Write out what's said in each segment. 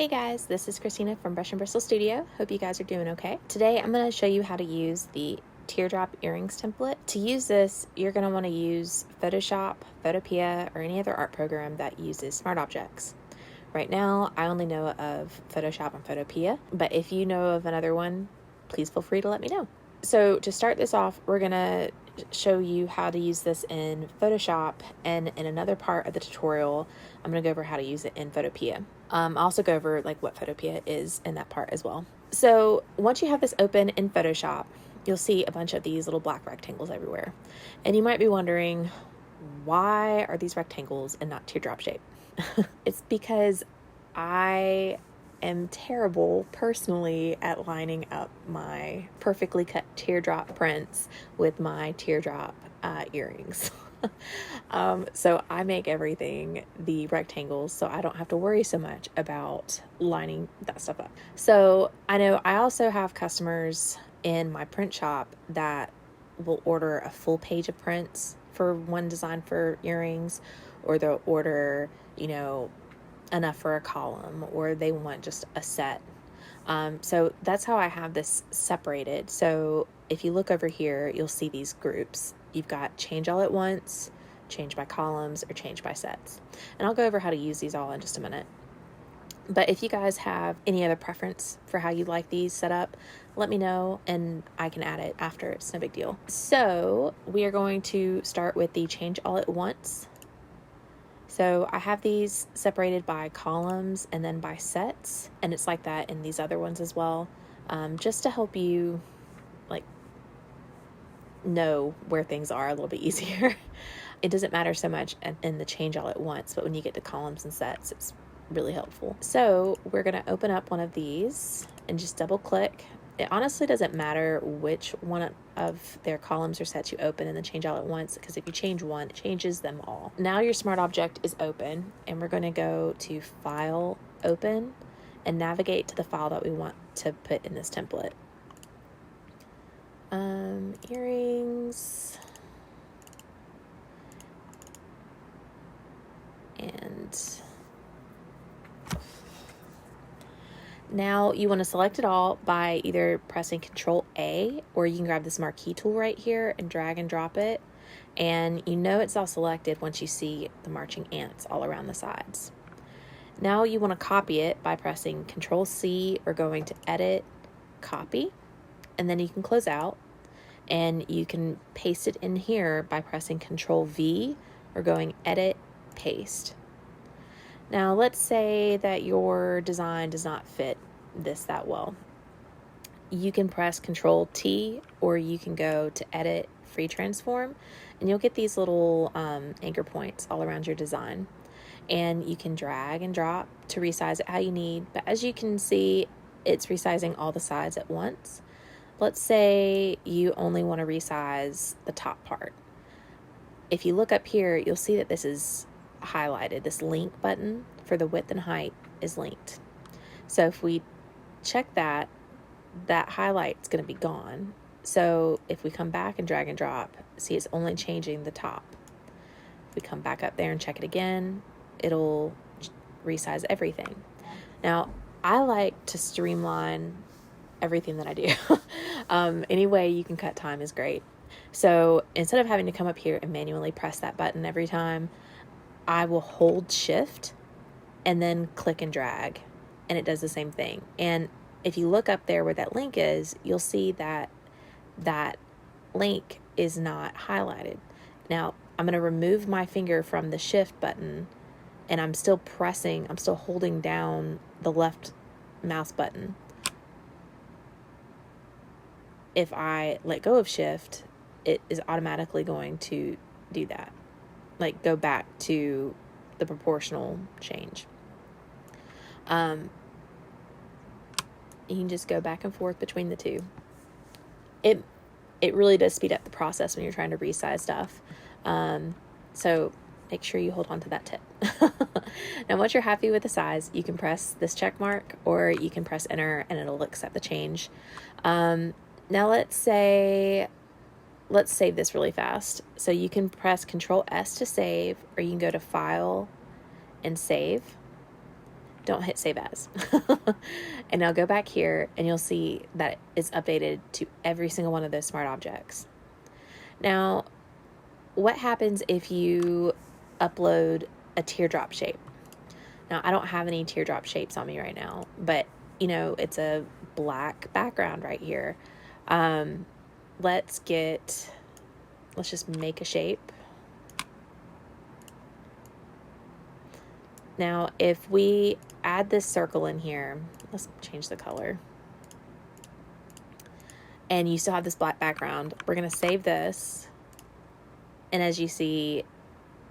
Hey guys, this is Christina from Brush and Bristle Studio. Hope you guys are doing okay. Today I'm going to show you how to use the Teardrop earrings template. To use this, you're going to want to use Photoshop, Photopea, or any other art program that uses smart objects. Right now, I only know of Photoshop and Photopea, but if you know of another one, please feel free to let me know. So to start this off, we're going to show you how to use this in Photoshop, and in another part of the tutorial, I'm going to go over how to use it in Photopea. I'll also go over like what Photopea is in that part as well. So once you have this open in Photoshop, you'll see a bunch of these little black rectangles everywhere. And you might be wondering, why are these rectangles and not teardrop shape? It's because I am terrible personally at lining up my perfectly cut teardrop prints with my teardrop earrings. So I make everything the rectangles so I don't have to worry so much about lining that stuff up. So I know I also have customers in my print shop that will order a full page of prints for one design for earrings, or they'll order, enough for a column, or they want just a set. So that's how I have this separated. So if you look over here, you'll see these groups. You've got change all at once, change by columns, or change by sets. And I'll go over how to use these all in just a minute. But if you guys have any other preference for how you like these set up, let me know and I can add it after. It's no big deal. So we are going to start with the change all at once. So I have these separated by columns and then by sets, and it's like that in these other ones as well, just to help you know where things are a little bit easier. It doesn't matter so much in the change all at once, but when you get to columns and sets, it's really helpful. So we're going to open up one of these and just double click. It honestly doesn't matter which one of their columns or sets you open in the change all at once, because if you change one, it changes them all. Now your smart object is open, and we're going to go to File, Open, and navigate to the file that we want to put in this template. Earrings, and now you want to select it all by either pressing Control A, or you can grab this marquee tool right here and drag and drop it. And you know it's all selected once you see the marching ants all around the sides. Now you want to copy it by pressing Control C or going to Edit, Copy, and then you can close out. And you can paste it in here by pressing Control V or going Edit, Paste. Now let's say that your design does not fit this that well. You can press Control T, or you can go to Edit, Free Transform, and you'll get these little anchor points all around your design. And you can drag and drop to resize it how you need. But as you can see, it's resizing all the sides at once. Let's say you only want to resize the top part. If you look up here, you'll see that this is highlighted. This link button for the width and height is linked. So if we check that, that highlight's going to be gone. So if we come back and drag and drop, see it's only changing the top. If we come back up there and check it again, it'll resize everything. Now, I like to streamline everything that I do. Any way you can cut time is great. So instead of having to come up here and manually press that button every time, I will hold Shift and then click and drag, and it does the same thing. And if you look up there where that link is, you'll see that that link is not highlighted. Now I'm going to remove my finger from the Shift button, and I'm still holding down the left mouse button. If I let go of Shift, it is automatically going to do that. Like go back to the proportional change. You can just go back and forth between the two. It really does speed up the process when you're trying to resize stuff. So make sure you hold on to that tip. Now, once you're happy with the size, you can press this check mark, or you can press Enter and it'll accept the change. Now let's save this really fast. So you can press Control S to save, or you can go to File and Save. don't hit save as. And now go back here and you'll see that it's updated to every single one of those smart objects. Now, what happens if you upload a teardrop shape? Now, I don't have any teardrop shapes on me right now, but you know, it's a black background right here. Let's just make a shape. Now, if we add this circle in here, let's change the color. And you still have this black background. We're going to save this. And as you see,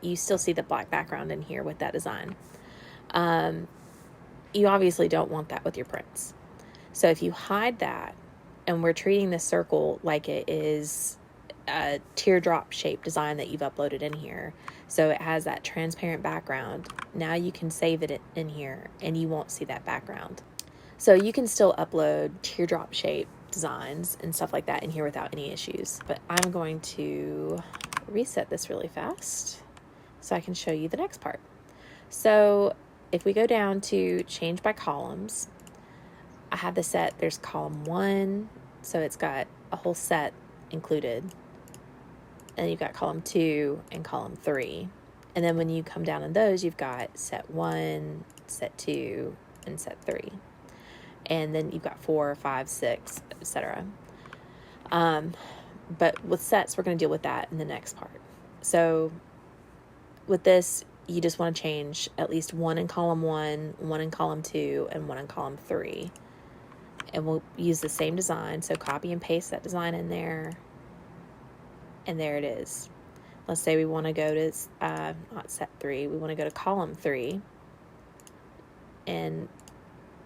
you still see the black background in here with that design. You obviously don't want that with your prints. So if you hide that, and we're treating this circle like it is a teardrop shape design that you've uploaded in here, so it has that transparent background, now you can save it in here and you won't see that background. So you can still upload teardrop shape designs and stuff like that in here without any issues. But I'm going to reset this really fast so I can show you the next part. So if we go down to change by columns, I have the set, there's column 1, so it's got a whole set included. And you've got column 2 and column 3. And then when you come down in those, you've got set 1, set 2, and set 3. And then you've got 4, 5, 6, etc. But with sets, we're going to deal with that in the next part. So with this, you just want to change at least 1 in column 1, 1 in column 2, and 1 in column 3. And we'll use the same design. So copy and paste that design in there. And there it is. Let's say we want to go to, not set 3, we want to go to column 3. And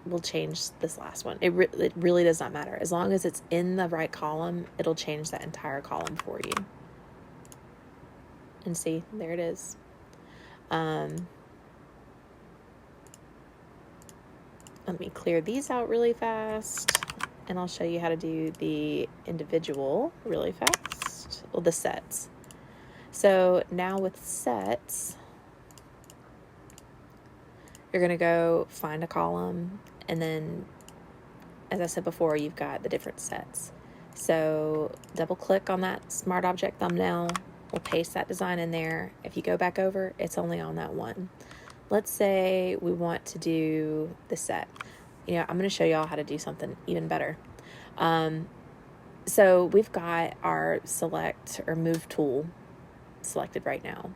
we'll change this last one. It really does not matter. As long as it's in the right column, it'll change that entire column for you. And see, there it is. Let me clear these out really fast, and I'll show you how to do the individual really fast. Well, the sets. So now with sets, you're going to go find a column, and then, as I said before, you've got the different sets. So double click on that smart object thumbnail. We'll paste that design in there. If you go back over, it's only on that one. Let's say we want to do the set. You know, I'm going to show y'all how to do something even better. So we've got our select or move tool selected right now.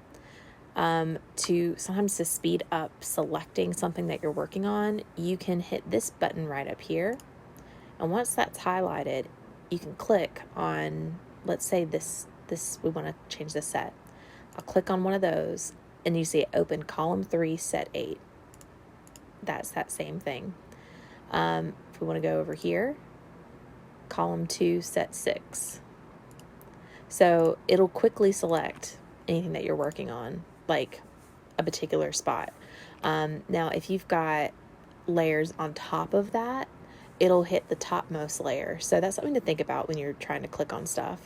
Sometimes to speed up selecting something that you're working on, you can hit this button right up here. And once that's highlighted, you can click on, let's say this we want to change the set. I'll click on one of those, and you see it open column 3, set 8. That's that same thing. If we want to go over here, column 2, set 6. So it'll quickly select anything that you're working on, like a particular spot. Now, if you've got layers on top of that, it'll hit the topmost layer. So that's something to think about when you're trying to click on stuff.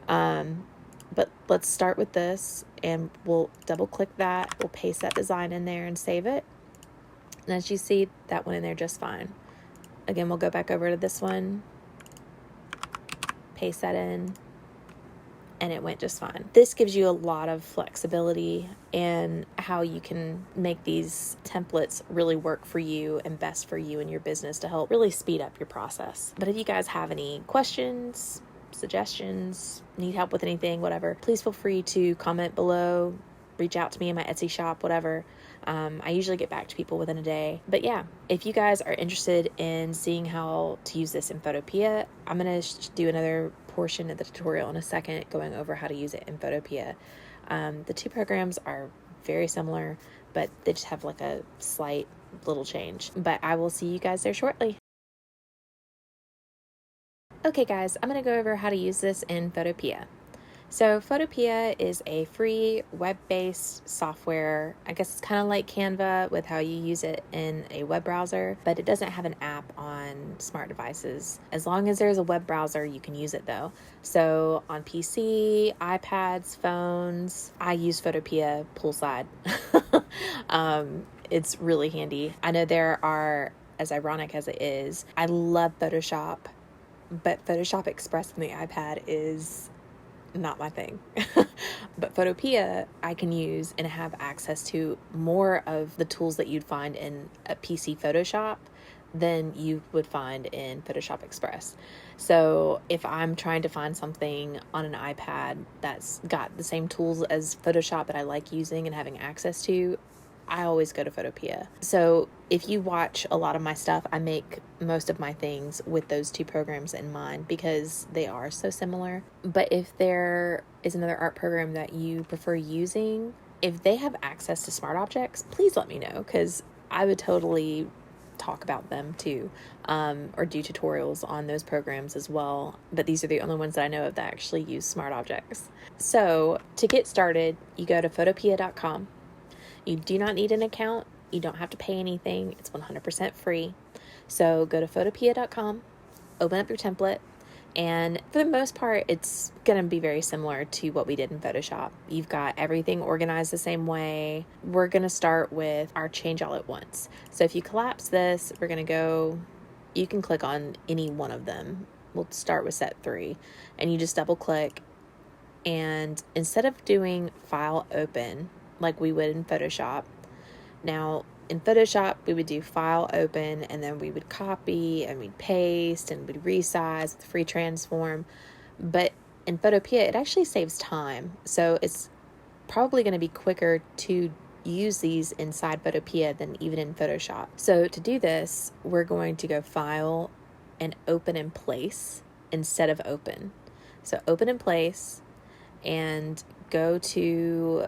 But let's start with this, and we'll double click that. We'll paste that design in there and save it. And as you see, that went in there just fine. Again, we'll go back over to this one, paste that in, and it went just fine. This gives you a lot of flexibility in how you can make these templates really work for you and best for you and your business to help really speed up your process. But if you guys have any questions, suggestions, need help with anything, whatever, please feel free to comment below, reach out to me in my Etsy shop, whatever. I usually get back to people within a day. But yeah, if you guys are interested in seeing how to use this in Photopea, I'm going to do another portion of the tutorial in a second going over how to use it in Photopea. The two programs are very similar, but they just have like a slight little change. But I will see you guys there shortly. Okay guys, I'm going to go over how to use this in Photopea. So Photopea is a free web-based software. I guess it's kind of like Canva with how you use it in a web browser, but it doesn't have an app on smart devices. As long as there's a web browser, you can use it though. So on PC, iPads, phones, I use Photopea poolside. It's really handy. I know there are, as ironic as it is, I love Photoshop, but Photoshop Express on the iPad is not my thing. But Photopea I can use and have access to more of the tools that you'd find in a PC Photoshop than you would find in Photoshop Express. So if I'm trying to find something on an iPad that's got the same tools as Photoshop that I like using and having access to, I always go to Photopea. So if you watch a lot of my stuff, I make most of my things with those two programs in mind because they are so similar. But if there is another art program that you prefer using, if they have access to smart objects, please let me know, because I would totally talk about them too, or do tutorials on those programs as well. But these are the only ones that I know of that actually use smart objects. So to get started, you go to photopea.com. You do not need an account. You don't have to pay anything. It's 100% free. So go to photopea.com, open up your template, and for the most part, it's going to be very similar to what we did in Photoshop. You've got everything organized the same way. We're going to start with our change all at once. So if you collapse this, we're going to go, you can click on any one of them. We'll start with set 3, and you just double click, and instead of doing file open like we would in Photoshop, now in Photoshop we would do file open, and then we would copy and we'd paste and we'd resize with free transform. But in Photopea it actually saves time, so it's probably going to be quicker to use these inside Photopea than even in Photoshop. So to do this, we're going to go file and open in place instead of open. So open in place and go to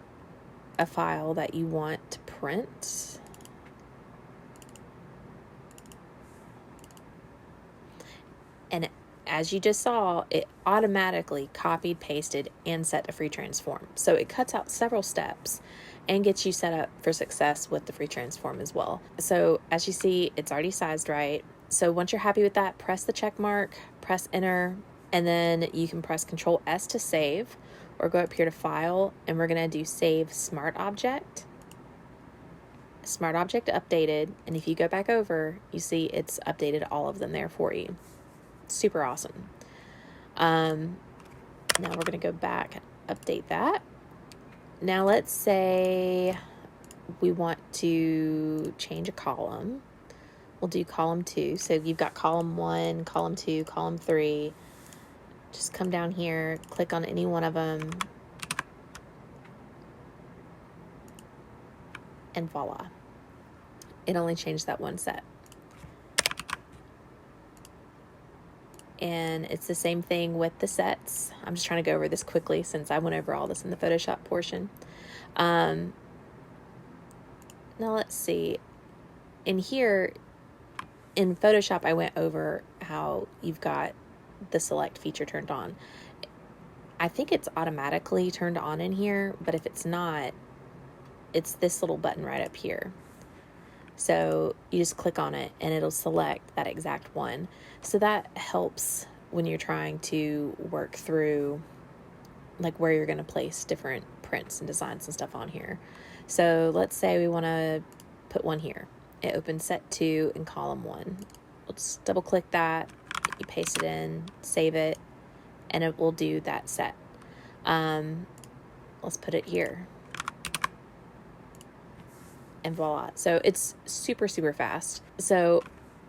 a file that you want to print. And as you just saw, it automatically copied, pasted, and set to free transform. So it cuts out several steps and gets you set up for success with the free transform as well. So as you see, it's already sized right. So once you're happy with that, press the check mark, press enter, and then you can press Control S to save, or go up here to File, and we're going to do Save Smart Object. Smart Object updated, and if you go back over, you see it's updated all of them there for you. Super awesome. Now we're going to go back and update that. Now let's say we want to change a column. We'll do column 2. So you've got column 1, column 2, column 3. Just come down here, click on any one of them, and voila. It only changed that one set. And it's the same thing with the sets. I'm just trying to go over this quickly since I went over all this in the Photoshop portion. Now let's see. In here, in Photoshop, I went over how you've got the select feature turned on. I think it's automatically turned on in here, but if it's not, it's this little button right up here. So you just click on it and it'll select that exact one. So that helps when you're trying to work through like where you're going to place different prints and designs and stuff on here. So let's say we want to put one here. It opens set 2 in column 1. We'll just double click that, you paste it in, save it, and it will do that set. Let's put it here. And voila. So it's super, super fast. So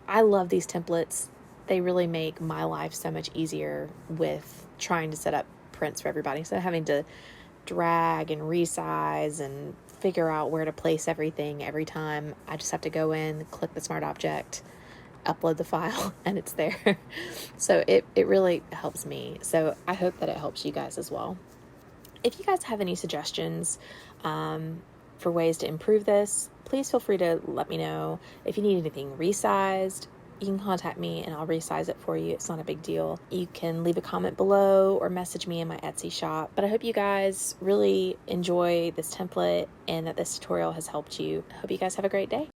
I love these templates. They really make my life so much easier with trying to set up prints for everybody. Instead of having to drag and resize and figure out where to place everything every time, I just have to go in, click the smart object, upload the file, and it's there. So it really helps me. So I hope that it helps you guys as well. If you guys have any suggestions for ways to improve this, please feel free to let me know. If you need anything resized, you can contact me and I'll resize it for you. It's not a big deal. You can leave a comment below or message me in my Etsy shop. But I hope you guys really enjoy this template and that this tutorial has helped you. I hope you guys have a great day.